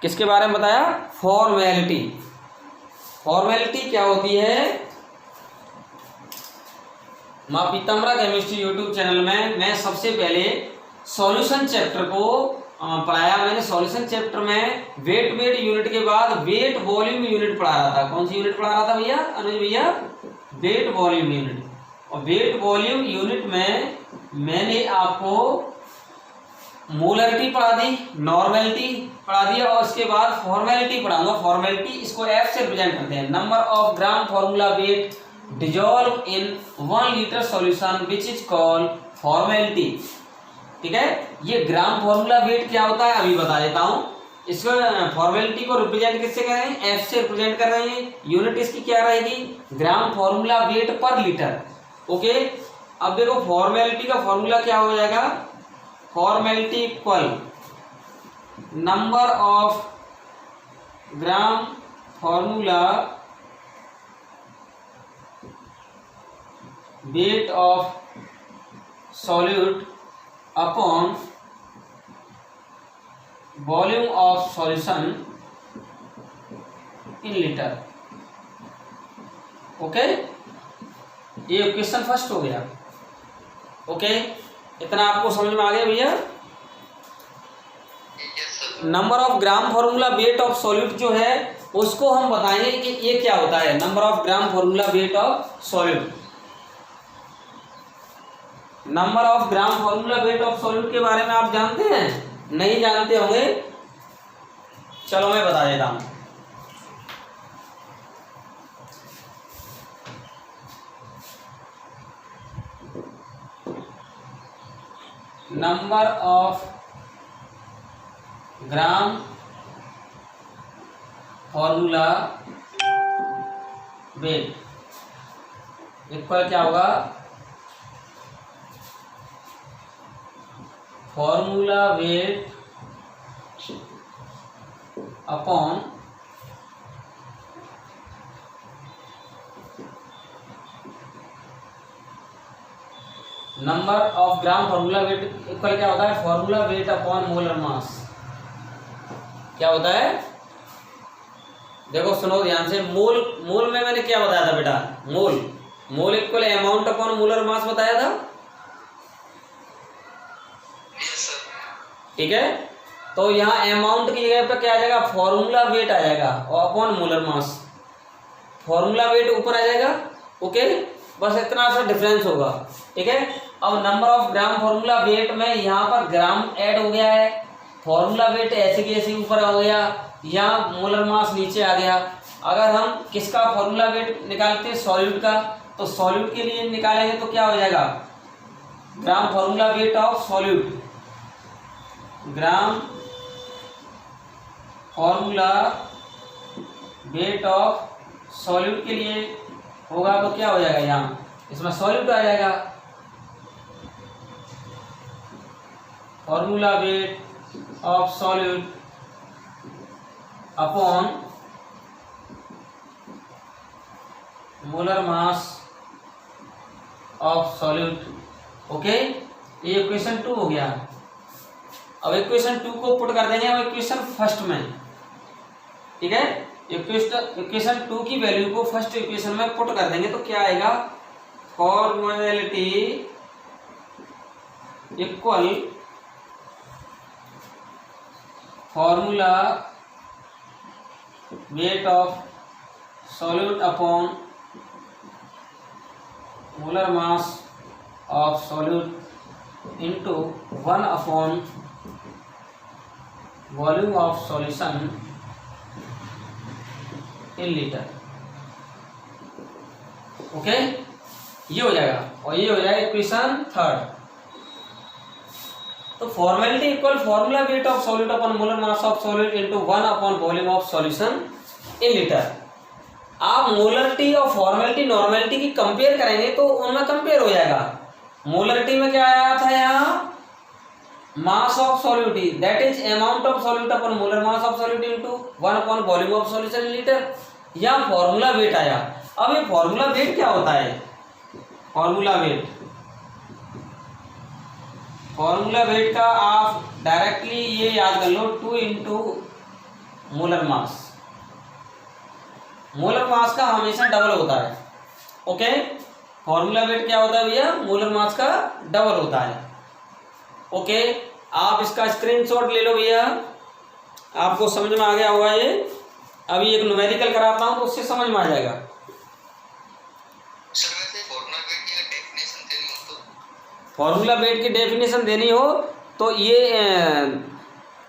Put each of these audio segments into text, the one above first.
किसके बारे में बताया? फॉर्मेलिटी। फॉर्मेलिटी क्या होती है? माँ पीताम्बरा केमिस्ट्री यूट्यूब चैनल में मैं सबसे पहले सॉल्यूशन चैप्टर को पढ़ाया। मैंने सॉल्यूशन चैप्टर में वेट यूनिट के बाद वेट वॉल्यूम यूनिट पढ़ा रहा था। कौन सी यूनिट पढ़ा रहा था भैया? अनुज भैया, वेट वॉल्यूम यूनिट। और वेट वॉल्यूम यूनिट में मैंने आपको मोलरिटी पढ़ा दी, नॉर्मेलिटी पढ़ा दिया और उसके बाद फॉर्मेलिटी पढ़ाऊंगा। फॉर्मेलिटी इसको एफ से रिप्रेजेंट करते हैं, number of gram formula wait dissolve in 1 litre solution which is called formality. ठीक है, ये ग्राम फॉर्मूला वेट क्या होता है अभी बता देता हूं। इसको फॉर्मेलिटी को रिप्रेजेंट किससे कर रहे हैं? एफ से रिप्रेजेंट कर रहे हैं। यूनिट इसकी क्या रहेगी? ग्राम फॉर्मूला वेट पर लीटर। ओके, अब देखो फॉर्मेलिटी का फॉर्मूला क्या हो जाएगा? Formality equal number of gram formula weight of solute upon volume of solution in litre. Okay, ये क्वेश्चन फर्स्ट हो गया। ओके, इतना आपको समझ में आ गया भैया? Number of gram formula weight of solute जो है उसको हम बताएंगे कि ये क्या होता है। Number of gram formula weight of solute, number of gram formula weight of solute के बारे में आप जानते हैं? नहीं जानते होंगे, चलो मैं बता देता हूं। Number of gram formula weight equal क्या होगा? Formula weight upon number of gram formula weight equal क्या होता है? फॉर्मूला वेट अपॉन मोलर मास। क्या होता है? देखो सुनो ध्यान से। मोल में मैंने क्या बताया था बेटा? मोल इक्वल अमाउंट अपॉन मोलर मास बताया था। ठीक है, तो यहाँ अमाउंट की जगह पर क्या आ जाएगा? फॉर्मूला वेट आ जाएगा और अपॉन मोलर मास। फॉर्मूला वेट ऊपर आ जाएगा। ओके, बस इतना सा डिफरेंस होगा। ठीक है, अब number of gram formula wait में यहाँ पर ग्राम ऐड हो गया है, फॉर्मूला वेट ऐसे की ऐसे ऊपर आ गया, यहाँ मोलर मास नीचे आ गया। अगर हम किसका फॉर्मूला वेट निकालते हैं? सॉल्यूट का, तो सॉल्यूट के लिए निकालेंगे तो क्या हो जाएगा? ग्राम formula weight of solute, gram formula weight of solute के लिए होगा तो क्या हो जाएगा? यहाँ इसमें सॉल्यूट आ जाएगा। Formula weight of solute upon molar mass of solute. Okay, ये इक्वेशन 2 हो गया। अब इक्वेशन 2 को पुट कर देंगे हम इक्वेशन फर्स्ट में। ठीक है, इक्वेशन 2 की वैल्यू को फर्स्ट इक्वेशन में पुट कर देंगे तो क्या आएगा? Formality equal formula weight of solute upon molar mass of solute into 1 upon volume of solution in litre. Okay, ये हो जाएगा और ये हो जाएगा इक्वेशन 3। तो formality equal formula weight of solute upon molar mass of solute into 1 upon volume of solution in litre. आप molarity और फॉर्मेलिटी नॉर्मेलिटी की कंपेयर करेंगे तो उनमें कंपेयर हो जाएगा। मोलरिटी में क्या आया था? यहाँ मास of solute that is amount of solute upon molar mass of solute into 1 upon volume of solution in litre. यहाँ फॉर्मूला वेट आया। अब ये फॉर्मूला वेट क्या होता है? फॉर्मूला वेट का आप डायरेक्टली ये याद कर लो, 2 into molar mass. Molar mass का हमेशा डबल होता है। ओके, फॉर्मूला वेट क्या होता है भैया? मोलर मास का डबल होता है। ओके, आप इसका स्क्रीनशॉट ले लो भैया, आपको समझ में आ गया होगा। ये अभी एक न्यूमेरिकल कराता हूं तो उससे समझ में आ जाएगा। फॉर्मूला वेट की डेफिनेशन देनी हो तो ये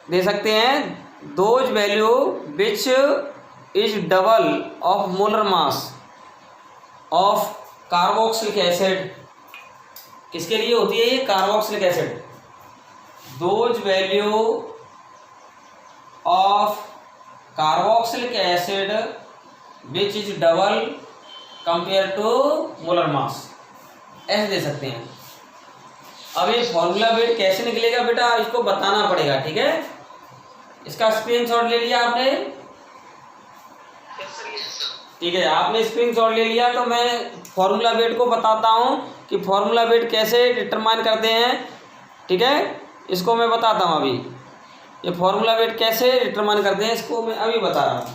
दे सकते हैं, those value which is double of molar mass of carboxylic acid. किसके लिए होती है ये? Carboxylic acid. Those value of carboxylic acid which is double compare to molar mass, ऐसे दे सकते हैं। अब ये फॉर्मूला वेट कैसे निकलेगा बेटा, इसको बताना पड़ेगा। ठीक है, इसका स्क्रीनशॉट ले लिया आपने? ठीक है, आपने स्क्रीनशॉट ले लिया तो मैं फॉर्मूला वेट को बताता हूं कि फॉर्मूला वेट कैसे डिटरमाइन करते हैं। ठीक है, इसको मैं बताता हूं अभी। ये फॉर्मूला वेट कैसे डिटरमाइन करते हैं इसको मैं अभी बता रहा हूं।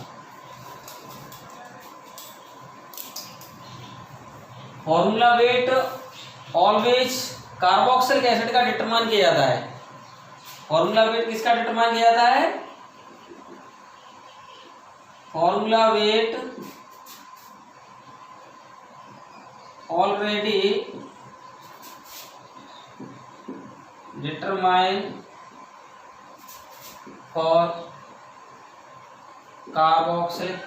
Formula weight always carboxylic acid का डिटरमाइन किया जाता है। फॉर्मूला वेट किसका डिटरमाइन किया जाता है? Formula wait already determine for carboxylic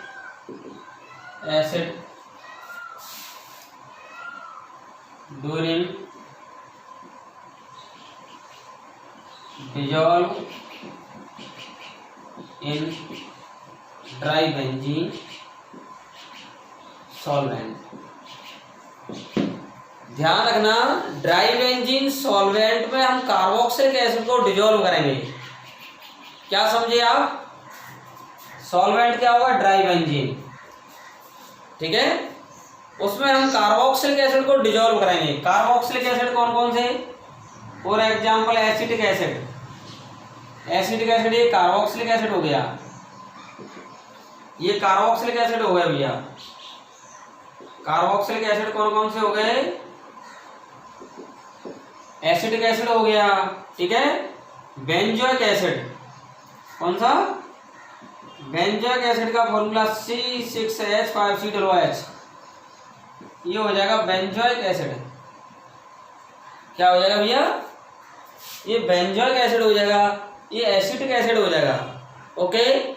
acid during dissolve in dry benzene solvent। ध्यान रखना, ड्राई बेंजीन सॉल्वेंट में हम कार्बोक्सिलिक एसिड को डिजोल्व करेंगे। क्या समझे आप? सॉल्वेंट क्या होगा? Dry benzene. ठीक है, उसमें हम कार्बोक्सिलिक एसिड को डिजोल्व करेंगे। कार्बोक्सिलिक एसिड कौन कौन से? For example acetic acid. Acetic acid ये कार्बोक्सिलिक एसिड हो गया, ये कार्बोक्सिलिक एसिड हो गया भैया। कार्बोक्सिलिक एसिड कौन कौन से हो गए? एसिटिक एसिड हो गया। ठीक है, बेंजोइक एसिड कौन सा? बेंजोइक एसिड का फॉर्मूला C6H5COOH, ये हो जाएगा बेंजोइक एसिड। क्या हो जाएगा भैया? ये बेंजोइक एसिड हो जाएगा, ये एसिटिक एसिड हो जाएगा। ओके,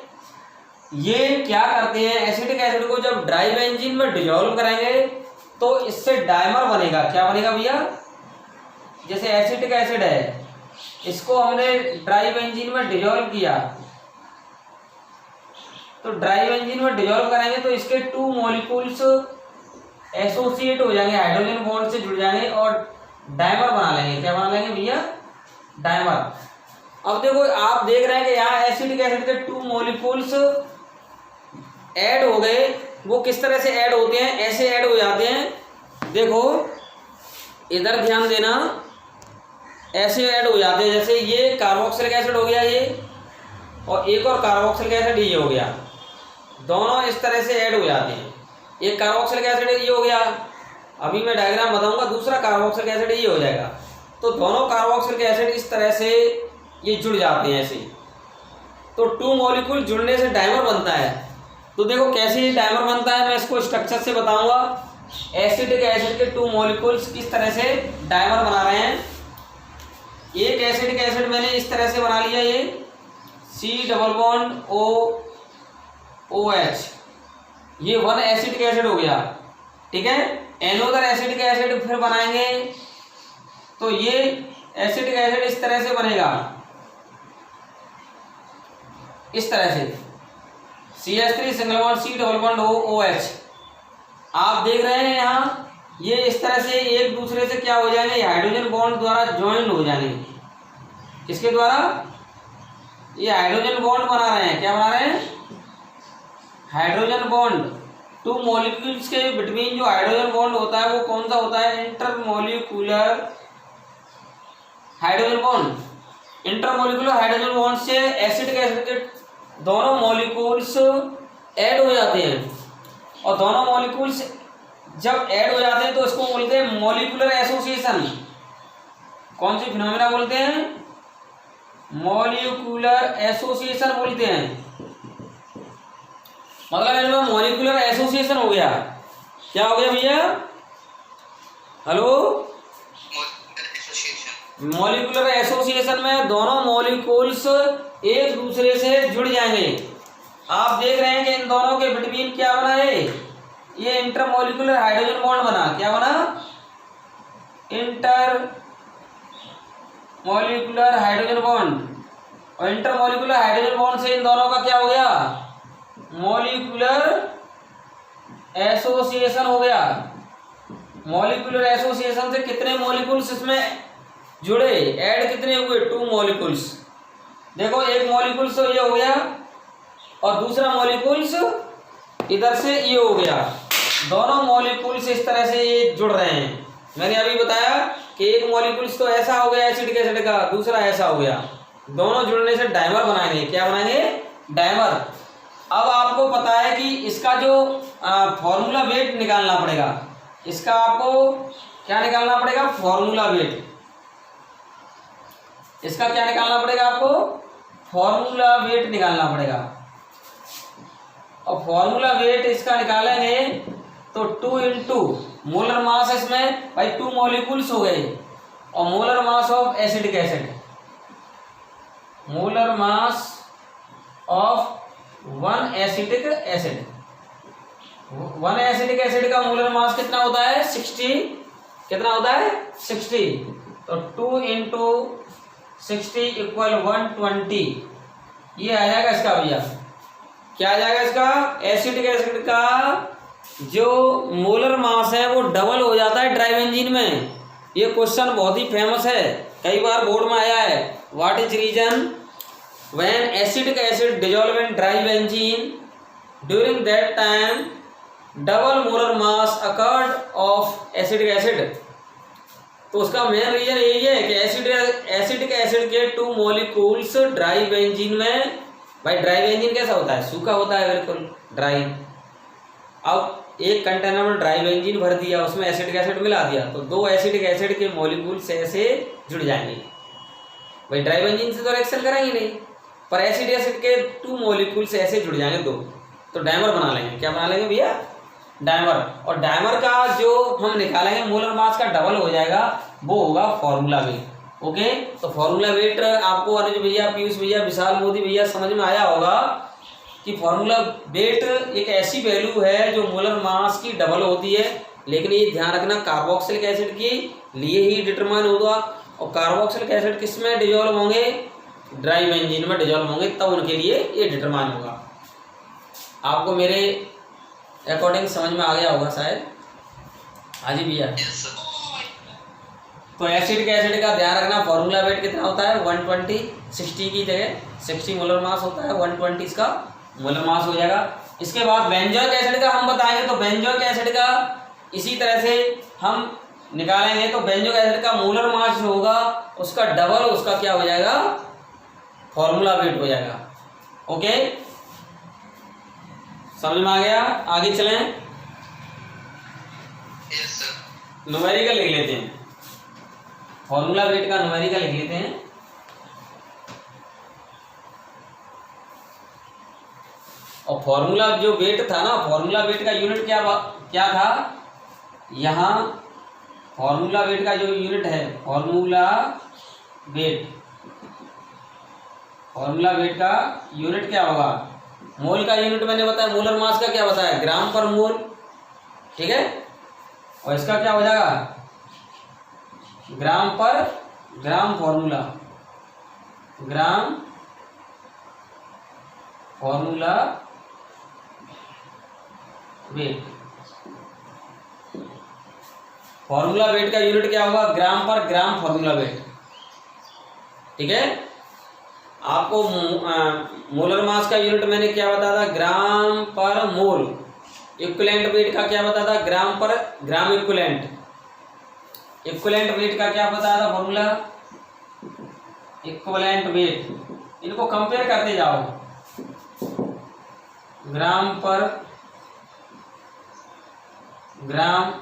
ये क्या करते हैं? एसिटिक एसिड को जब ड्राई बेंजीन में डिजोल्व करेंगे तो इससे डायमर बनेगा। क्या बनेगा भैया? जैसे एसिटिक एसिड है, इसको हमने ड्राई बेंजीन में डिजोल्व किया, तो ड्राई बेंजीन में डिजोल्व करेंगे तो इसके 2 मॉलिक्यूल्स एसोसिएट हो जाएंगे, हाइड्रोजन बॉन्ड से जुड़ जाएंगे और डायमर बना लेंगे। क्या बना लेंगे भैया? डायमर। अब देखो, आप देख रहे हैं कि यहाँ एसिटिक एसिड के 2 मॉलिक्यूल्स ऐड हो गए। वो किस तरह से ऐड होते हैं? ऐसे ऐड हो जाते हैं। देखो इधर ध्यान देना, ऐसे ऐड हो जाते हैं। जैसे ये कार्बोक्सिलिक एसिड हो गया ये, और एक और कार्बोक्सिलिक एसिड ये हो गया, दोनों इस तरह से ऐड हो जाते हैं। एक कार्बोक्सिलिक एसिड ये हो गया, अभी मैं डायग्राम बताऊंगा, दूसरा कार्बोक्सिलिक एसिड ये हो जाएगा। तो दोनों कार्बोक्सिलिक एसिड इस तरह से ये जुड़ जाते हैं ऐसे। तो 2 मॉलिक्यूल जुड़ने से डायमर बनता है। तो देखो कैसे ये डायमर बनता है, मैं इसको स्ट्रक्चर से बताऊंगा। एसिटिक एसिड के 2 मॉलिक्यूल्स किस तरह से डायमर बना रहे हैं। एक एसिटिक एसिड मैंने इस तरह से बना लिया, ये C+OOH, ये 1 एसिटिक एसिड हो गया। ठीक है, एनोदर एसिटिक एसिड फिर बनाएंगे तो ये एसिटिक एसिड इस तरह से बनेगा, इस तरह से CH3 C+OH। आप देख रहे हैं यहाँ ये इस तरह से एक दूसरे से क्या हो जाएंगे? हाइड्रोजन बॉन्ड द्वारा ज्वाइन हो जाएंगे। किसके द्वारा? ये हाइड्रोजन बॉन्ड बना रहे हैं। क्या बना रहे हैं? Hydrogen bond. 2 मॉलिक्यूल्स के बिटवीन जो हाइड्रोजन बॉन्ड होता है वो कौन सा होता है? Intermolecular hydrogen bond. Intermolecular hydrogen bond से एसिटिक एसिड के दोनों मॉलिक्यूल्स ऐड हो जाते हैं, और दोनों मॉलिक्यूल्स जब ऐड हो जाते हैं तो इसको बोलते हैं मॉलिक्यूलर एसोसिएशन। कौन सी फिनोमेना बोलते हैं? मॉलिक्यूलर एसोसिएशन बोलते हैं। मतलब इनमें मॉलिक्यूलर एसोसिएशन हो गया। क्या हो गया भैया? हेलो, मॉलिक्यूलर एसोसिएशन में दोनों मॉलिक्यूल्स एक दूसरे से जुड़ जाएंगे। आप देख रहे हैं कि इन दोनों के बिटवीन क्या बना है? ये इंटरमॉलिक्यूलर हाइड्रोजन बॉन्ड बना। क्या बना? Inter molecular hydrogen bond. और इंटरमॉलिक्यूलर हाइड्रोजन बॉन्ड से इन दोनों का क्या हो गया? मॉलिक्यूलर एसोसिएशन हो गया। मॉलिक्यूलर एसोसिएशन से कितने मॉलिक्यूल्स इसमें जुड़े? ऐड कितने हुए? 2 मॉलिक्यूल्स। देखो, एक मॉलिक्यूल्स तो ये हो गया और दूसरा मॉलिक्यूल्स इधर से ये हो गया। दोनों मॉलिक्यूल्स इस तरह से ये जुड़ रहे हैं। मैंने अभी बताया कि एक मॉलिक्यूल्स तो ऐसा हो गया एसिडिक एसिड का, दूसरा ऐसा हो गया। दोनों जुड़ने से डाइमर बनाएंगे। क्या बनाएंगे? डाइमर। अब आपको पता है कि इसका जो फॉर्मूला वेट निकालना पड़ेगा। इसका आपको क्या निकालना पड़ेगा? Formula wait. इसका क्या निकालना पड़ेगा आपको? फॉर्मूला वेट निकालना पड़ेगा। और फॉर्मूला वेट इसका निकालेंगे तो 2 इंटू मोलर मास, इसमें भाई 2 मॉलिक्यूल्स हो गए, और molar mass of acidic acid. Molar mass of 1 acidic acid. 1 acidic acid का मोलर मास कितना होता है? 60। कितना होता है? 60। तो 2 इंटू 60 इक्वल 120। ये आ जाएगा इसका भैया। क्या आ जाएगा इसका? एसिडिक एसिड का जो मोलर मास है वो डबल हो जाता है ड्राई बेंजीन में। ये क्वेश्चन बहुत ही फेमस है, कई बार बोर्ड में आया है। What is reason when acidic acid dissolve in dry benzene during that time double molar mass occurred of acidic acid? तो उसका मेन रीजन यही है कि एसिडिक एसिड के 2 मॉलिक्यूल्स ड्राई बेंजीन में। भाई ड्राई बेंजीन कैसा होता है? सूखा होता है, बिल्कुल ड्राई। अब एक कंटेनर में ड्राई बेंजीन भर दिया, उसमें एसिडिक एसिड मिला दिया, तो 2 एसिडिक एसिड के मॉलिक्यूल्स ऐसे जुड़ जाएंगे। भाई ड्राई बेंजीन से तो रिएक्शन करेंगे नहीं, पर एसिडिक एसिड के 2 मॉलिक्यूल्स ऐसे जुड़ जाएंगे 2, तो डाइमर बना लेंगे। क्या बना लेंगे भैया? डाइमर। और डाइमर का जो हम निकालेंगे मोलर मास का डबल हो जाएगा, वो होगा फॉर्मूला वेट। ओके, तो फॉर्मूला वेट आपको अनुज भैया, पीयूष भैया, विशाल मोदी भैया समझ में आया होगा कि फॉर्मूला वेट एक ऐसी वैल्यू है जो मोलर मास की डबल होती है। लेकिन ये ध्यान रखना, कार्बोक्सिलिक एसिड के लिए ही डिटरमाइन होगा, और कार्बोक्सिलिक एसिड किस में डिजोल्व होंगे? ड्राई बेंजीन में डिजोल्व होंगे, तब उनके लिए ये डिटरमाइन होगा। आपको मेरे अकॉर्डिंग समझ में आ गया होगा शायद। हाँ जी भैया। तो एसिडिक एसिड का ध्यान रखना, फॉर्मूला वेट कितना होता है? 120। 60 की जगह 60 मोलर मास होता है, 120 इसका मोलर मास हो जाएगा। इसके बाद बेंजोइक एसिड का हम बताएंगे, तो बेंजोइक एसिड का इसी तरह से हम निकालेंगे। तो बेंजोइक एसिड का मोलर मास जो होगा उसका डबल उसका क्या हो जाएगा? फॉर्मूला वेट हो जाएगा। ओके, समझ में आ गया? आगे चलें। न्यूमेरिकल लिख लेते हैं। फॉर्मूला वेट का न्यूमेरिकल लिख लेते हैं। और फॉर्मूला जो वेट था ना, फॉर्मूला वेट का यूनिट क्या था? यहाँ फॉर्मूला वेट का जो यूनिट है, फॉर्मूला वेट का यूनिट क्या होगा? मोल का यूनिट मैंने बताया, मोलर मास का क्या बताया? ग्राम पर मोल। ठीक है, और इसका क्या हो जाएगा? ग्राम पर gram. Formula weight. Formula weight का यूनिट क्या होगा? ग्राम पर ग्राम फॉर्मूला वेट। ठीक है, आपको मोलर मास का यूनिट मैंने क्या बताया था? ग्राम पर मोल। इक्विवेलेंट वेट का क्या बताया था? ग्राम पर ग्राम इक्विवेलेंट। इक्विवेलेंट वेट का क्या बताया था फॉर्मूला? Equivalent weight. इनको कंपेयर करते जाओ। ग्राम पर ग्राम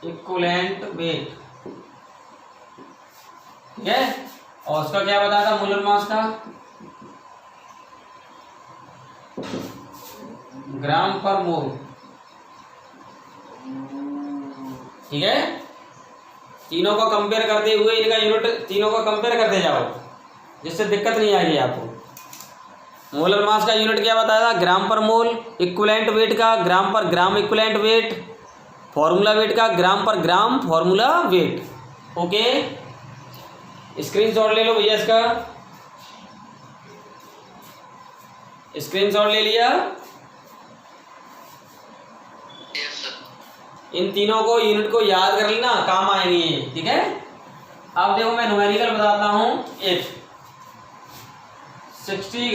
इक्विवेलेंट वेट, ठीक है। और उसका क्या बताया था मोलर मास का, ग्राम पर मोल, ठीक है। तीनों को कंपेयर करते हुए इनका यूनिट तीनों को कंपेयर करते जाओ, जिससे दिक्कत नहीं आएगी आपको। मोलर मास का यूनिट क्या बताया था, ग्राम पर मोल, इक्विवेलेंट वेट का ग्राम पर ग्राम इक्विवेलेंट वेट, फॉर्मूला वेट का ग्राम पर gram formula wait. Okay, screenshot ले लो भैया, इसका स्क्रीनशॉट ले लिया। इन तीनों को यूनिट को याद कर लेना, काम आएंगे, ठीक है। अब देखो मैं न्यूमेरिकल बताता हूं। एक 60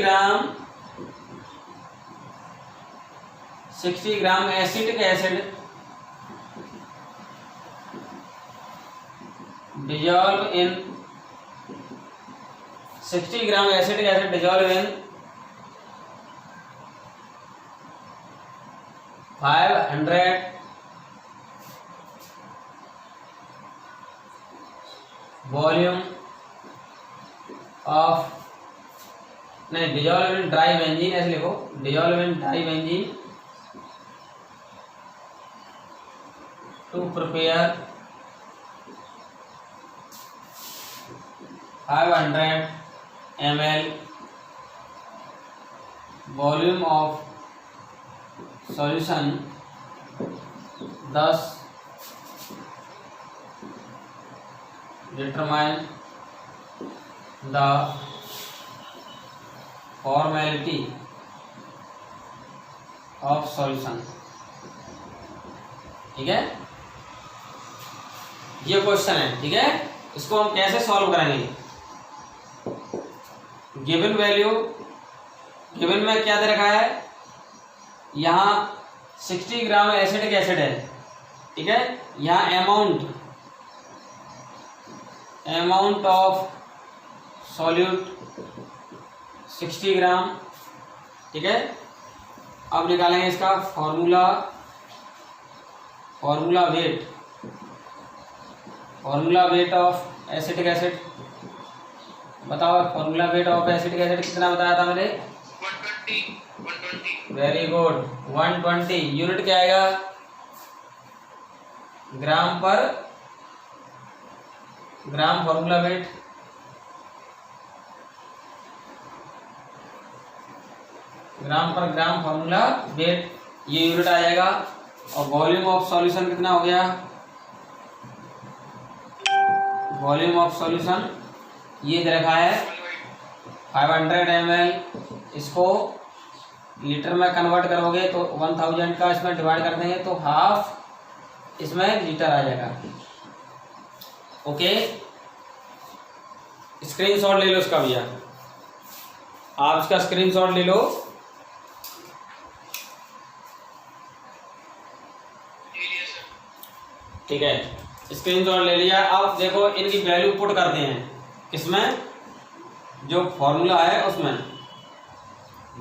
gram acetic acid dissolve in 60 gram acetic acid dissolve in 500 volume of, नहीं, dissolve in ड्राई बेंजीन, ऐसे लिखो, dissolve in dry benzene to prepare 500 ml volume of solution, thus determine the formality of solution, ठीक है। ये question है, ठीक है। इसको हम कैसे सॉल्व करेंगे, गिवन वैल्यू, गिवन में क्या दे रखा है, यहाँ 60 ग्राम एसिटिक एसिड है, ठीक है। यहाँ अमाउंट ऑफ सॉल्यूट 60 ग्राम, ठीक है। अब निकालेंगे इसका formula weight of acetic acid. बताओ formula weight of acetic acid कितना बताया था मैंने, 120। Very good, 120। यूनिट क्या आएगा, ग्राम पर ग्राम फॉर्मूला वेट, ग्राम पर ग्राम फॉर्मूला वेट, ये यूनिट आ जाएगा। और वॉल्यूम ऑफ सॉल्यूशन कितना हो गया, वॉल्यूम ऑफ सॉल्यूशन ये दे रखा है 500 ml। इसको लीटर में कन्वर्ट करोगे तो 1000 का इसमें डिवाइड कर देंगे तो हाफ इसमें लीटर आ जाएगा। ओके, स्क्रीनशॉट ले लो इसका भैया, आप इसका स्क्रीनशॉट ले लो। ठीक है, स्क्रीनशॉट ले लिया। अब देखो इनकी वैल्यू पुट करते हैं किसमें, जो फॉर्मूला है उसमें।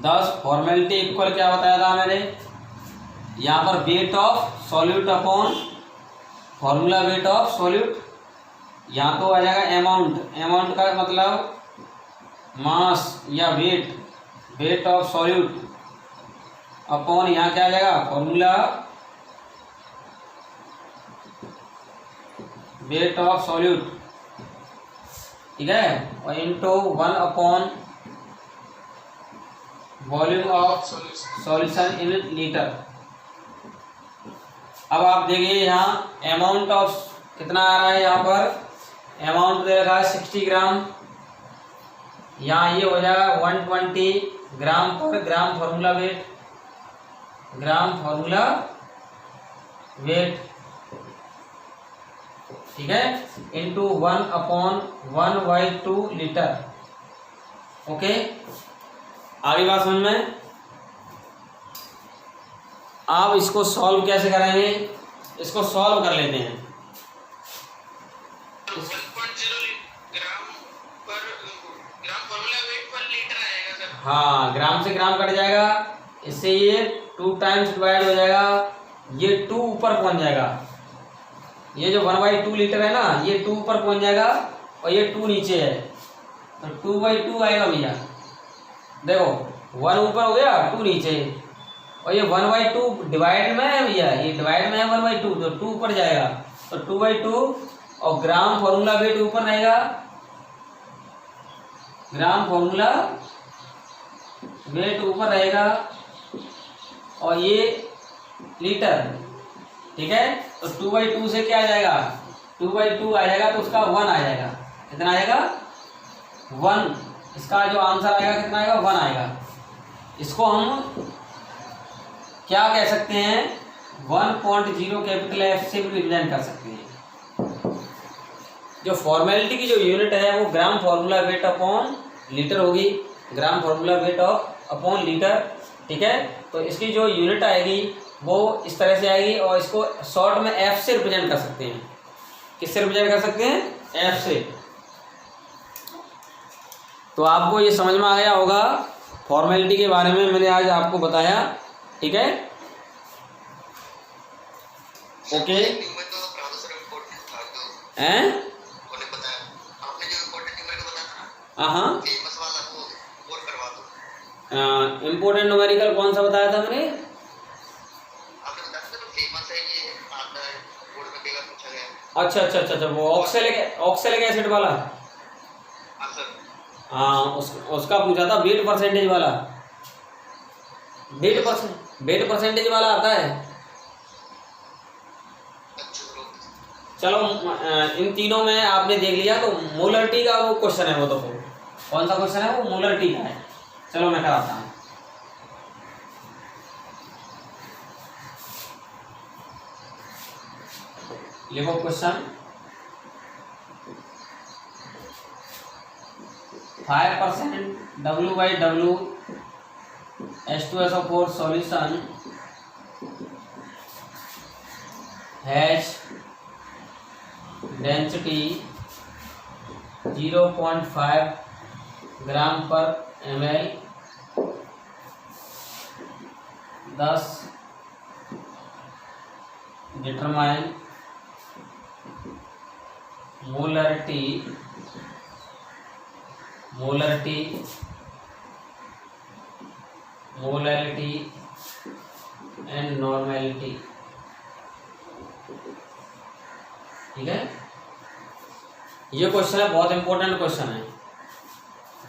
10 फॉर्मेलिटी इक्वल क्या बताया था मैंने, यहाँ पर weight of solute upon formula weight of solute. यहाँ तो आ जाएगा अमाउंट का मतलब मास या वेट ऑफ सॉल्यूट अपॉन यहाँ क्या आ जाएगा फॉर्मूला वेट ऑफ सॉल्यूट, ठीक है। और into 1 upon volume of solution in litre. अब आप देखिए यहाँ अमाउंट ऑफ कितना आ रहा है, यहाँ पर अमाउंट दे रखा है 60 ग्राम, यहाँ ये हो जाएगा 120 ग्राम पर ग्राम फॉर्मूला वेट, ठीक है, इंटू 1 अपॉन 1/2 लीटर। ओके, आगे बात समझ में। आप इसको सॉल्व कैसे करेंगे, इसको सॉल्व कर लेते हैं। 1.0 ग्राम फॉर्मूला वेट पर लीटर आएगा सर। हाँ, ग्राम से ग्राम कट जाएगा, इससे ये 2 टाइम्स डिवाइड हो जाएगा, ये 2 ऊपर पहुंच जाएगा, ये जो 1/2 लीटर है ना, ये 2 ऊपर पहुंच जाएगा और ये 2 नीचे है, तो 2/2 आएगा भैया। देखो 1 ऊपर हो गया, 2 नीचे, और ये 1/2 डिवाइड में है भैया, ये डिवाइड में है 1/2, तो 2 ऊपर जाएगा, तो 2/2, और ग्राम फॉर्मूला वेट ऊपर रहेगा, ग्राम फॉर्मूला वेट ऊपर रहेगा, और ये लीटर, ठीक है। तो 2/2 से क्या आ जाएगा, 2/2 आ जाएगा, तो उसका 1 आ जाएगा, कितना आएगा 1, इसका जो आंसर आएगा कितना आएगा 1 आएगा। इसको हम क्या कह सकते हैं, 1.0 कैपिटल F से भी रिप्रेजेंट कर सकते हैं। जो फॉर्मेलिटी की जो यूनिट है वो gram formula weight upon litre होगी, gram formula weight upon litre, ठीक है। तो इसकी जो यूनिट आएगी वो इस तरह से आएगी, और इसको शॉर्ट में F से रिप्रेजेंट कर सकते हैं। किससे रिप्रेजेंट कर सकते हैं, F से। तो आपको ये समझ में आ गया होगा फॉर्मेलिटी के बारे में, मैंने आज आपको बताया, ठीक है। ओके हैं, हाँ, इम्पोर्टेंट न्यूमेरिकल कौन सा बताया था मैंने, अच्छा अच्छा अच्छा अच्छा, वो ऑक्सैलिक एसिड वाला, हाँ, उसका पूछा था, वेट परसेंटेज वाला, वेट परसेंटेज वाला आता है। चलो इन तीनों में आपने देख लिया, तो मोलरिटी का वो क्वेश्चन है, वो तो कौन सा क्वेश्चन है, वो मोलरिटी का है। चलो मैं कराता हूँ। लिखो question, 5% W/W H2SO4 solution has density 0.5 ग्राम पर ml, 10 determine molarity and normality, ठीक है। ये क्वेश्चन है, बहुत इंपॉर्टेंट क्वेश्चन है,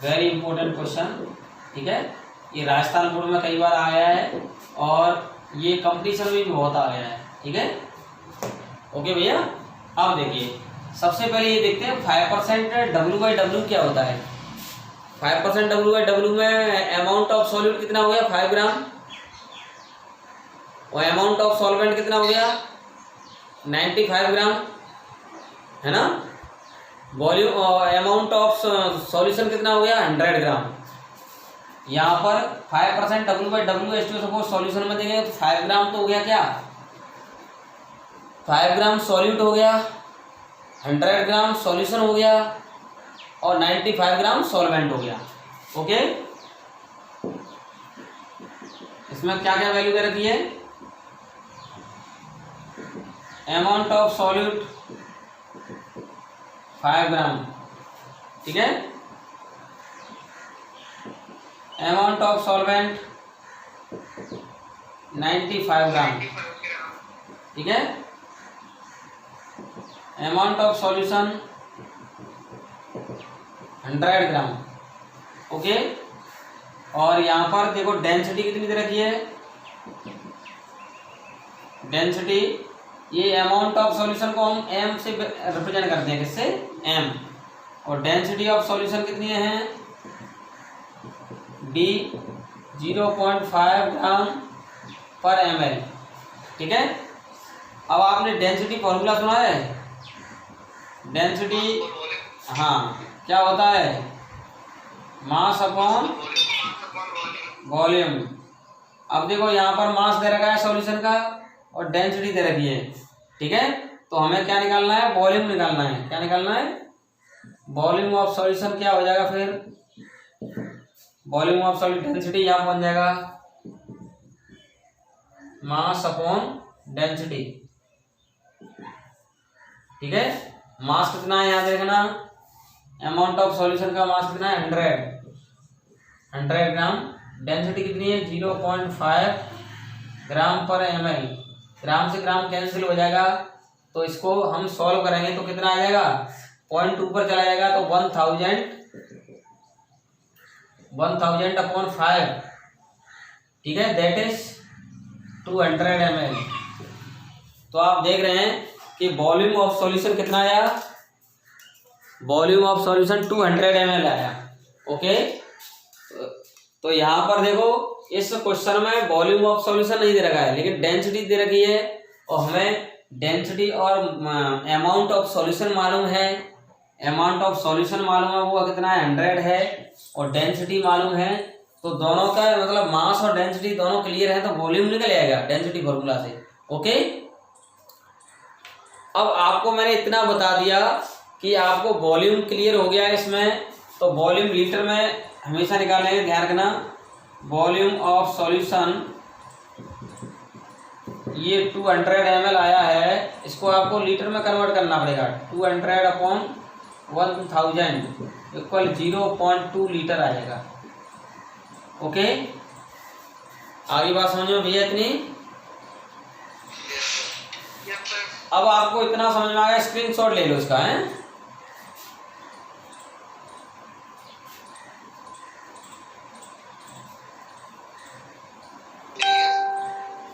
वेरी इंपॉर्टेंट क्वेश्चन, ठीक है। ये राजस्थान बोर्ड में कई बार आया है, और ये कंपटीशन में भी बहुत आ गया है, ठीक है। ओके भैया, अब देखिए सबसे पहले ये देखते हैं 5% W/W क्या होता है। 5% W/W में अमाउंट ऑफ सॉल्यूट कितना हो गया, 5 ग्राम, और अमाउंट ऑफ सॉल्वेंट कितना हो गया 95 ग्राम, है ना। वॉल्यूम अमाउंट ऑफ सॉल्यूशन कितना हो गया 100 ग्राम। यहाँ पर 5% W/W H2SO4 सॉल्यूशन में देंगे तो 5 ग्राम तो हो गया, क्या 5 ग्राम सॉल्यूट हो गया, 100 ग्राम सॉल्यूशन हो गया, और 95 ग्राम सॉल्वेंट हो गया। ओके, इसमें क्या क्या वैल्यू दे रखी है, अमाउंट ऑफ सॉल्यूट 5 ग्राम, ठीक है, अमाउंट ऑफ सॉल्वेंट 95 ग्राम, ठीक है, amount of solution 100 gram. Okay, और यहाँ पर देखो डेंसिटी कितनी दे रखी है, डेंसिटी, ये अमाउंट ऑफ सॉल्यूशन को हम m से रिप्रेजेंट करते हैं, किससे, m, और डेंसिटी ऑफ सॉल्यूशन कितनी है d 0.5 ग्राम पर ml, ठीक है। अब आपने डेंसिटी फॉर्मूला सुना है, डेंसिटी, हाँ, क्या होता है, मास अपॉन वॉल्यूम। अब देखो यहाँ पर मास दे रखा है सॉल्यूशन का और डेंसिटी दे रखी है, ठीक है, तो हमें क्या निकालना है, वॉल्यूम निकालना है। क्या निकालना है, वॉल्यूम ऑफ सॉल्यूशन क्या हो जाएगा फिर, वॉल्यूम ऑफ सॉलिड डेंसिटी यहाँ बन जाएगा मास अपॉन डेंसिटी। ठीक है, मास कितना है यहाँ देखना, अमाउंट ऑफ सॉल्यूशन का मास कितना है 100 ग्राम, डेंसिटी कितनी है 0.5 ग्राम पर ml। ग्राम से ग्राम कैंसिल हो जाएगा, तो इसको हम सॉल्व करेंगे तो कितना आ जाएगा, पॉइंट ऊपर चला जाएगा तो 1000 अपॉन 5, ठीक है, दैट इज 200 ml। तो आप देख रहे हैं कि वॉल्यूम ऑफ सॉल्यूशन कितना आया, वॉल्यूम ऑफ सॉल्यूशन 200 ml आया। ओके, तो यहाँ पर देखो इस क्वेश्चन में वॉल्यूम ऑफ सॉल्यूशन नहीं दे रखा है, लेकिन डेंसिटी दे रखी है, और हमें डेंसिटी और अमाउंट ऑफ सॉल्यूशन मालूम है। अमाउंट ऑफ सॉल्यूशन मालूम है, वो कितना है 100 है, और डेंसिटी मालूम है। तो दोनों का मतलब मास और डेंसिटी दोनों क्लियर है, तो वॉल्यूम निकल आएगा डेंसिटी फॉर्मूला से। ओके, अब आपको मैंने इतना बता दिया कि आपको वॉल्यूम क्लियर हो गया इसमें, तो वॉल्यूम लीटर में हमेशा निकालेंगे, ध्यान रखना। वॉल्यूम ऑफ सॉल्यूशन ये 200 ml आया है, इसको आपको लीटर में कन्वर्ट करना पड़ेगा। 200 अपॉन 1000 इक्वल 0.2 लीटर आएगा। ओके, आगे बात समझ में भैया इतनी? अब आपको इतना समझ में आ गया, स्क्रीनशॉट ले लो इसका है।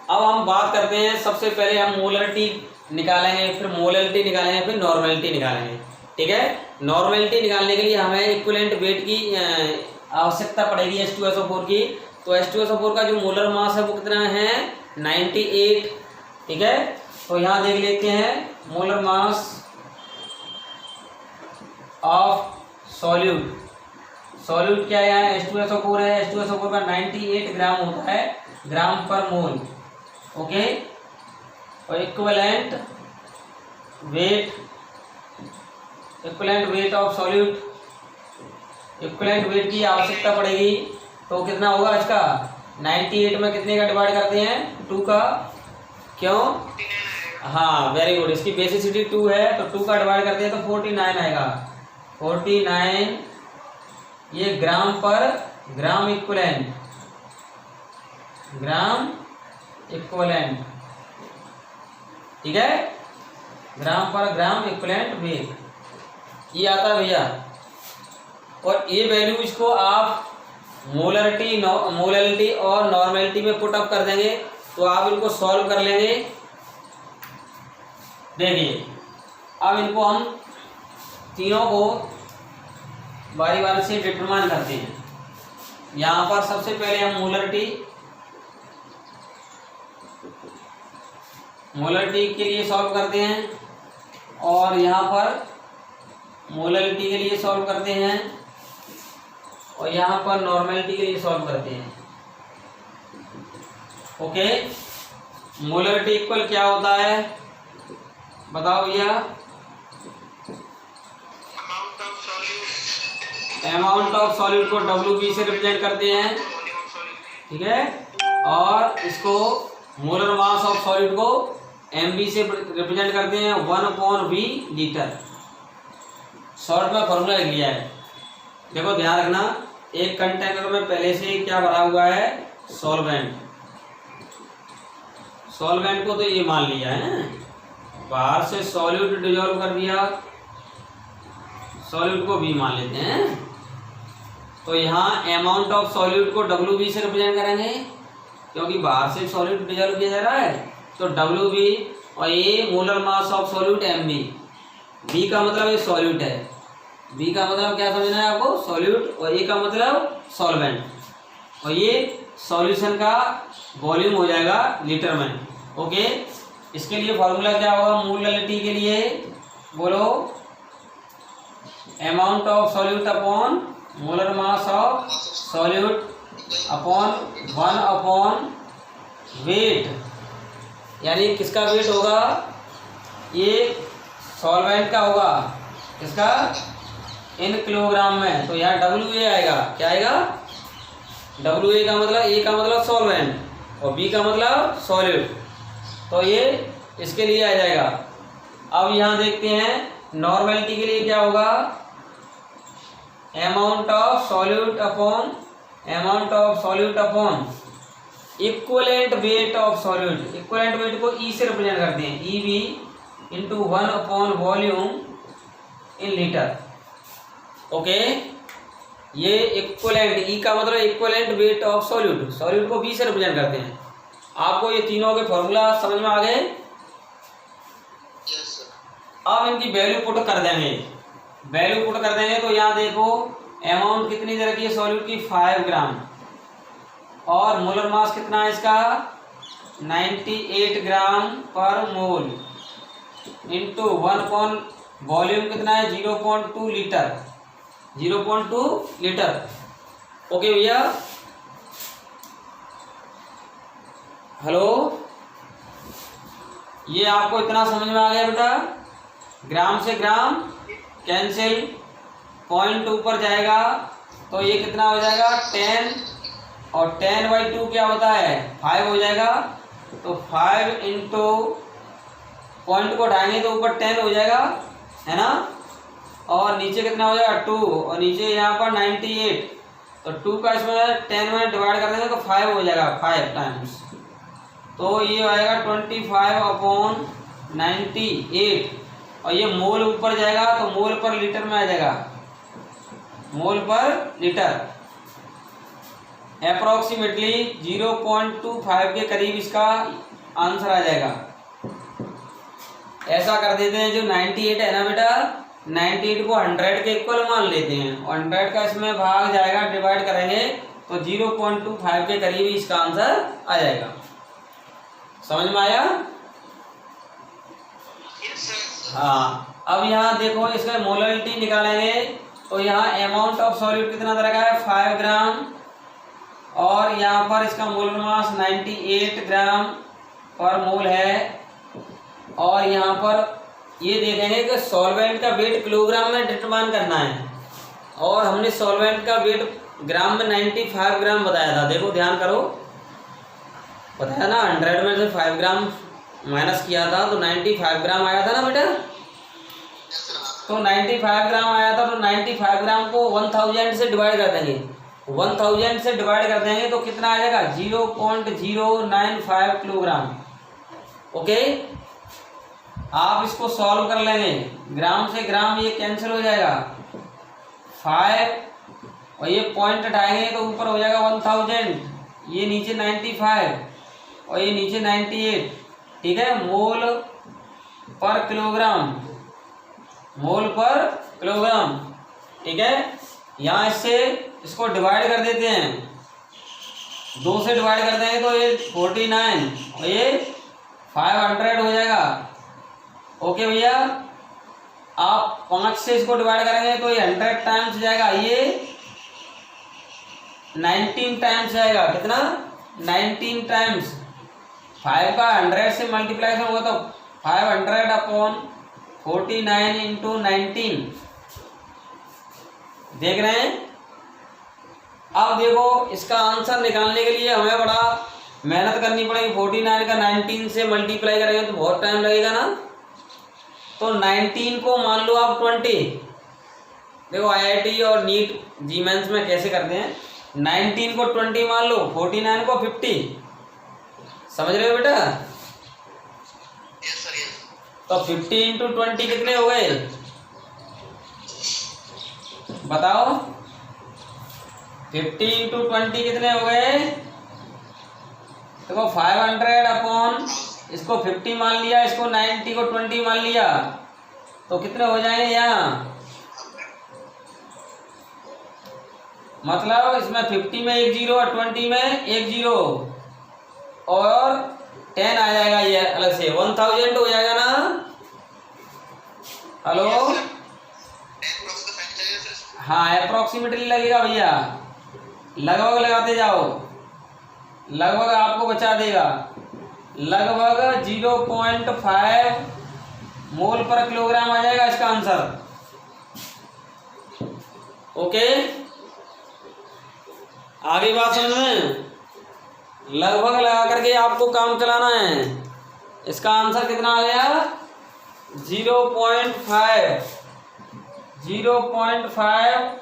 अब हम बात करते हैं, सबसे पहले हम मोलरिटी निकालेंगे, फिर मोलरिटी निकालेंगे, फिर नॉर्मेलिटी निकालेंगे। ठीक है, नॉर्मेलिटी निकालने के लिए हमें इक्विवेलेंट वेट की आवश्यकता पड़ेगी H2SO4 की। तो H2SO4 का जो मोलर मास है वो कितना है 98। ठीक है, तो यहाँ देख लेते हैं molar mass of solute. Solute क्या है, H2SO4 है, H2SO4 का 98 ग्राम होता है, ग्राम पर मोल। ओके, और equivalent weight of solute, equivalent weight की आवश्यकता पड़ेगी। तो कितना होगा इसका 98 में कितने का डिवाइड करते हैं 2 का, क्यों, हाँ वेरी गुड, इसकी बेसिसिटी 2 है तो 2 का डिवाइड करते हैं तो 49 आएगा। 49 ये ग्राम पर ग्राम इक्विवेलेंट, ठीक है, ग्राम पर ग्राम इक्विवेलेंट वेट ये आता है भैया। और ये वैल्यू इसको आप मोलरिटी और नॉर्मेलिटी में पुट अप कर देंगे, तो आप इनको सॉल्व कर लेंगे। देखिए, अब इनको हम तीनों को बारी बारी से डिटरमाइन करते हैं। यहाँ पर सबसे पहले हम मोलरिटी के लिए सॉल्व करते हैं, और यहाँ पर मोलरिटी के लिए सॉल्व करते हैं, और यहाँ पर नॉर्मेलिटी के लिए सॉल्व करते हैं। ओके, मोलरिटी इक्वल क्या होता है बताओ भैया, अमाउंट ऑफ सॉल्यूट को WB से रिप्रेजेंट करते हैं। ठीक है, और इसको मोलर मास ऑफ सॉल्यूट को MB से रिप्रेजेंट करते हैं, 1/V लीटर। शॉर्ट में फॉर्मूला लिख लिया है। देखो ध्यान रखना, एक कंटेनर में पहले से क्या भरा हुआ है सॉल्वेंट को तो ये मान लिया है, बाहर से सॉल्यूट डिजोल्व कर दिया, सॉल्यूट को भी मान लेते हैं। तो यहाँ अमाउंट ऑफ सॉल्यूट को WB से रिप्रेजेंट करेंगे, क्योंकि बाहर से सॉल्यूट डिजोल्व किया जा रहा है, तो WB, और ये molar mass of solute MB। B का मतलब ये सॉल्यूट है, B का मतलब क्या समझना है आपको, सॉल्यूट, और A का मतलब सॉल्वेंट, और ये सॉल्यूशन का वॉल्यूम हो जाएगा लीटर में। ओके, इसके लिए फॉर्मूला क्या होगा मोलरिटी के लिए, बोलो, amount of solute upon molar mass of solute upon 1 weight, यानी किसका वेट होगा, ये सॉल्वेंट का होगा, किसका, इन किलोग्राम में। तो यहाँ WA आएगा, क्या आएगा WA का मतलब, A का मतलब सॉल्वेंट और B का मतलब सॉलिड, तो ये इसके लिए आ जाएगा। अब यहाँ देखते हैं नॉर्मलिटी के लिए क्या होगा, amount of solute upon equivalent weight of solute. Equivalent weight को ई से रिप्रेजेंट करते हैं, EV into 1 upon volume in litre. Okay, ये इक्वलेंट, ई का मतलब equivalent weight of solute, solute को बी से रिप्रेजेंट करते हैं। आपको ये तीनों के फॉर्मूला समझ में आ गए? अब इनकी वैल्यू पुट कर देंगे, वैल्यू पुट कर देंगे तो यहाँ देखो अमाउंट कितनी दे रखी है सॉल्यूट की, 5 ग्राम, और मोलर मास कितना है इसका, 98 ग्राम पर मोल, इंटू 1 अपॉन वॉल्यूम कितना है 0.2 लीटर, 0.2 लीटर। ओके भैया, हेलो, ये आपको इतना समझ में आ गया बेटा? ग्राम से ग्राम कैंसिल, पॉइंट ऊपर जाएगा तो ये कितना हो जाएगा 10, और 10/2 क्या होता है 5 हो जाएगा, तो 5 इंटू पॉइंट को उठाएंगे तो ऊपर 10 हो जाएगा, है ना, और नीचे कितना हो जाएगा 2, और नीचे यहाँ पर 98, तो 2 का इसमें 10 में डिवाइड कर देंगे तो 5 हो जाएगा, 5 टाइम्स, तो ये आएगा 25 अपॉन 98, और ये मोल ऊपर जाएगा तो मोल पर लीटर में आ जाएगा, मोल पर लीटर। अप्रोक्सीमेटली 0.25 के करीब इसका आंसर आ जाएगा। ऐसा कर देते हैं, जो 98 है ना बेटा, 98 को 100 के इक्वल मान लेते हैं, और 100 का इसमें भाग जाएगा, डिवाइड करेंगे तो 0.25 के करीब ही इसका आंसर आ जाएगा। समझ में आया? हाँ, अब यहाँ देखो इसका मोलरिटी निकालेंगे तो यहाँ अमाउंट ऑफ सॉल्यूट कितना तरह का है 5 ग्राम, और यहाँ पर इसका मोलर मास 98 ग्राम पर मोल है, और यहाँ पर ये देखेंगे कि सॉल्वेंट का वेट किलोग्राम में डिटरमाइन करना है, और हमने सॉल्वेंट का वेट ग्राम में 95 ग्राम बताया था। देखो ध्यान करो, बताया ना 100 में से 5 ग्राम माइनस किया था तो 95 ग्राम आया था ना बेटा, तो 95 ग्राम आया था, तो 95 ग्राम को 1000 से डिवाइड कर देंगे, 1000 से डिवाइड कर देंगे तो कितना आ जाएगा 0.095 किलोग्राम। ओके, आप इसको सॉल्व कर लेंगे, ग्राम से ग्राम ये कैंसिल हो जाएगा, 5 और ये पॉइंट हटाएंगे तो ऊपर हो जाएगा 1000, ये नीचे 95 और ये नीचे 98, ठीक है, मोल पर किलोग्राम, मोल पर किलोग्राम, ठीक है। यहाँ इससे इसको डिवाइड कर देते हैं, 2 से डिवाइड कर देंगे तो ये 49 और ये 500 हो जाएगा। ओके भैया, आप 5 से इसको डिवाइड करेंगे तो ये 100 टाइम्स जाएगा, ये 19 टाइम्स जाएगा, कितना 19 टाइम्स, 5 का 100 से मल्टीप्लाइकेशन होगा तो 500 अपॉन 49 इंटू 19, देख रहे हैं। अब देखो इसका आंसर निकालने के लिए हमें बड़ा मेहनत करनी पड़ेगी, 49 का 19 से मल्टीप्लाई करेंगे तो बहुत टाइम लगेगा ना, तो 19 को मान लो आप 20, देखो IIT और नीट जी मेंस में कैसे करते हैं, 19 को 20 मान लो, 49 को 50, समझ रहे हो बेटा? Yes sir, yes. तो 50 इंटू 20 कितने हो गए बताओ, 50 इंटू 20 कितने हो गए? देखो 500 अपॉन इसको 50 मान लिया, इसको 90 को 20 मान लिया, तो कितने हो जाएंगे यहाँ, मतलब इसमें 50 में 1 0 और 20 में 1 0 और 10 आ जाएगा, ये अलग से 1000 हो जाएगा ना। हेलो, हाँ अप्रोक्सीमेटली लगेगा भैया, लगभग लगाते जाओ, लगभग आपको बचा देगा, लगभग 0.5 मोल पर किलोग्राम आ जाएगा इसका आंसर। ओके, आगे बात समझ में, लगभग लगा करके आपको काम चलाना है। इसका आंसर कितना आ गया? 0.5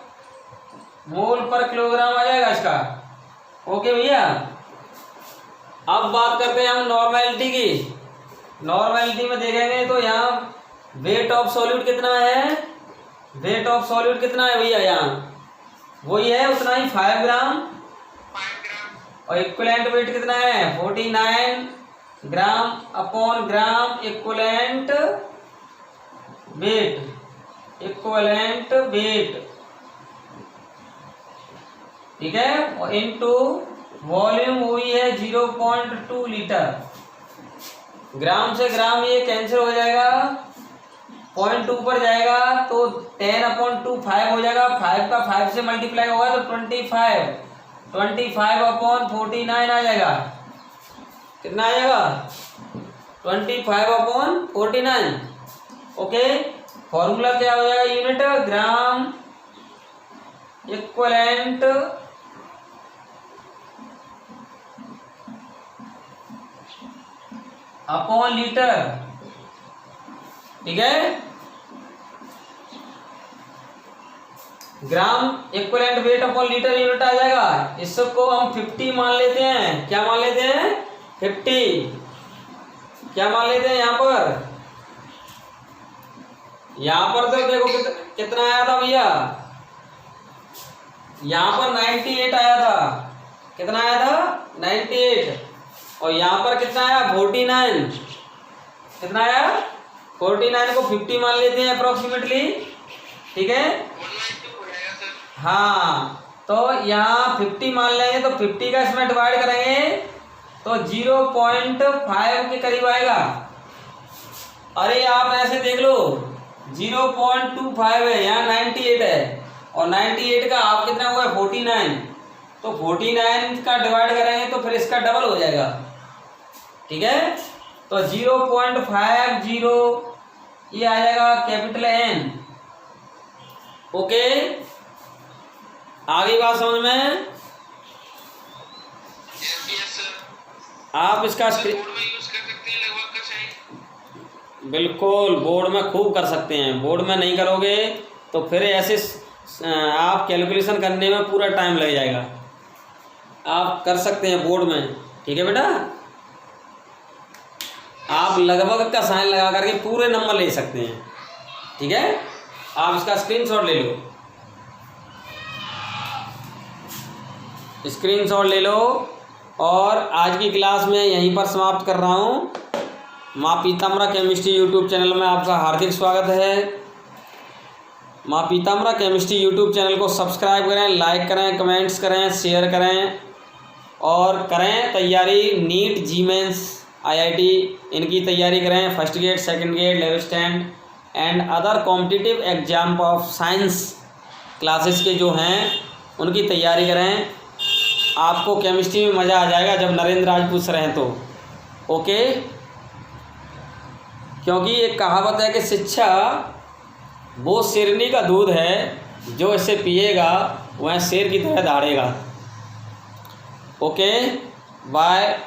मोल पर किलोग्राम आ जाएगा इसका। ओके भैया, अब बात करते हैं हम नॉर्मेलिटी की। नॉर्मेलिटी में देखेंगे तो यहाँ वेट ऑफ सॉल्यूट कितना है? वेट ऑफ सॉल्यूट कितना है भैया? यहाँ वही है, उतना ही 5 ग्राम। और इक्विवेलेंट वेट कितना है? 49 ग्राम upon gram equivalent wait. Equivalent weight, ठीक है। और इनटू वॉल्यूम वही है 0.2 लीटर। ग्राम से ग्राम ये कैंसिल हो जाएगा, 0.2 पर जाएगा तो 10/2 5 हो जाएगा। 5 का 5 से मल्टीप्लाई होगा तो 25/49 आ जाएगा। कितना आ जाएगा? 25/49। ओके, फॉर्मूला क्या हो जाएगा? Unit gram equivalent upon litre, ठीक है। Gram equivalent weight upon litre unit आ जाएगा। इसको हम 50 मान लेते हैं। क्या मान लेते हैं? 50। क्या मान लेते हैं यहाँ पर? यहाँ पर तो देखो कितना आया था भैया, यहाँ पर 98 आया था। कितना आया था? 98। और यहाँ पर कितना आया? 49। कितना आया? 49 को 50 मान लेते हैं अप्रोक्सीमेटली, ठीक है। हाँ, तो यहाँ 50 मान लेंगे तो 50 का इसमें डिवाइड करेंगे तो 0.5 के करीब आएगा। अरे आप ऐसे देख लो, 0.25 है, यहाँ 98 है और 98 का आप कितना हुआ है? 49। तो 49 का डिवाइड करेंगे तो फिर इसका डबल हो जाएगा, ठीक है। तो 0.50 ये आ जाएगा कैपिटल N। ओके, आगे बात समझ में? आप इसका बिल्कुल बोर्ड में खूब कर सकते हैं। बोर्ड में नहीं करोगे तो फिर ऐसे आप कैलकुलेशन करने में पूरा टाइम लग जाएगा। आप कर सकते हैं बोर्ड में, ठीक है बेटा। आप लगभग का साइन लगा करके पूरे नंबर ले सकते हैं, ठीक है। आप इसका स्क्रीनशॉट ले लो, स्क्रीनशॉट ले लो। और आज की क्लास में यहीं पर समाप्त कर रहा हूँ। माँ पीताम्बरा केमिस्ट्री यूट्यूब चैनल में आपका हार्दिक स्वागत है। माँ पीताम्बरा केमिस्ट्री यूट्यूब चैनल को सब्सक्राइब करें, लाइक करें, कमेंट्स करें, शेयर करें और करें तैयारी नीट, जी मेंस, IIT इनकी तैयारी करें। First GATE, second GATE, level stand and other competitive exam of science classes के जो हैं उनकी तैयारी करें। आपको केमिस्ट्री में मज़ा आ जाएगा जब नरेंद्र आज पूछ रहे हैं तो। ओके, क्योंकि एक कहावत है कि शिक्षा वो शेरनी का दूध है, जो इसे पिएगा वह शेर की तरह दहाड़ेगा। Okay, bye.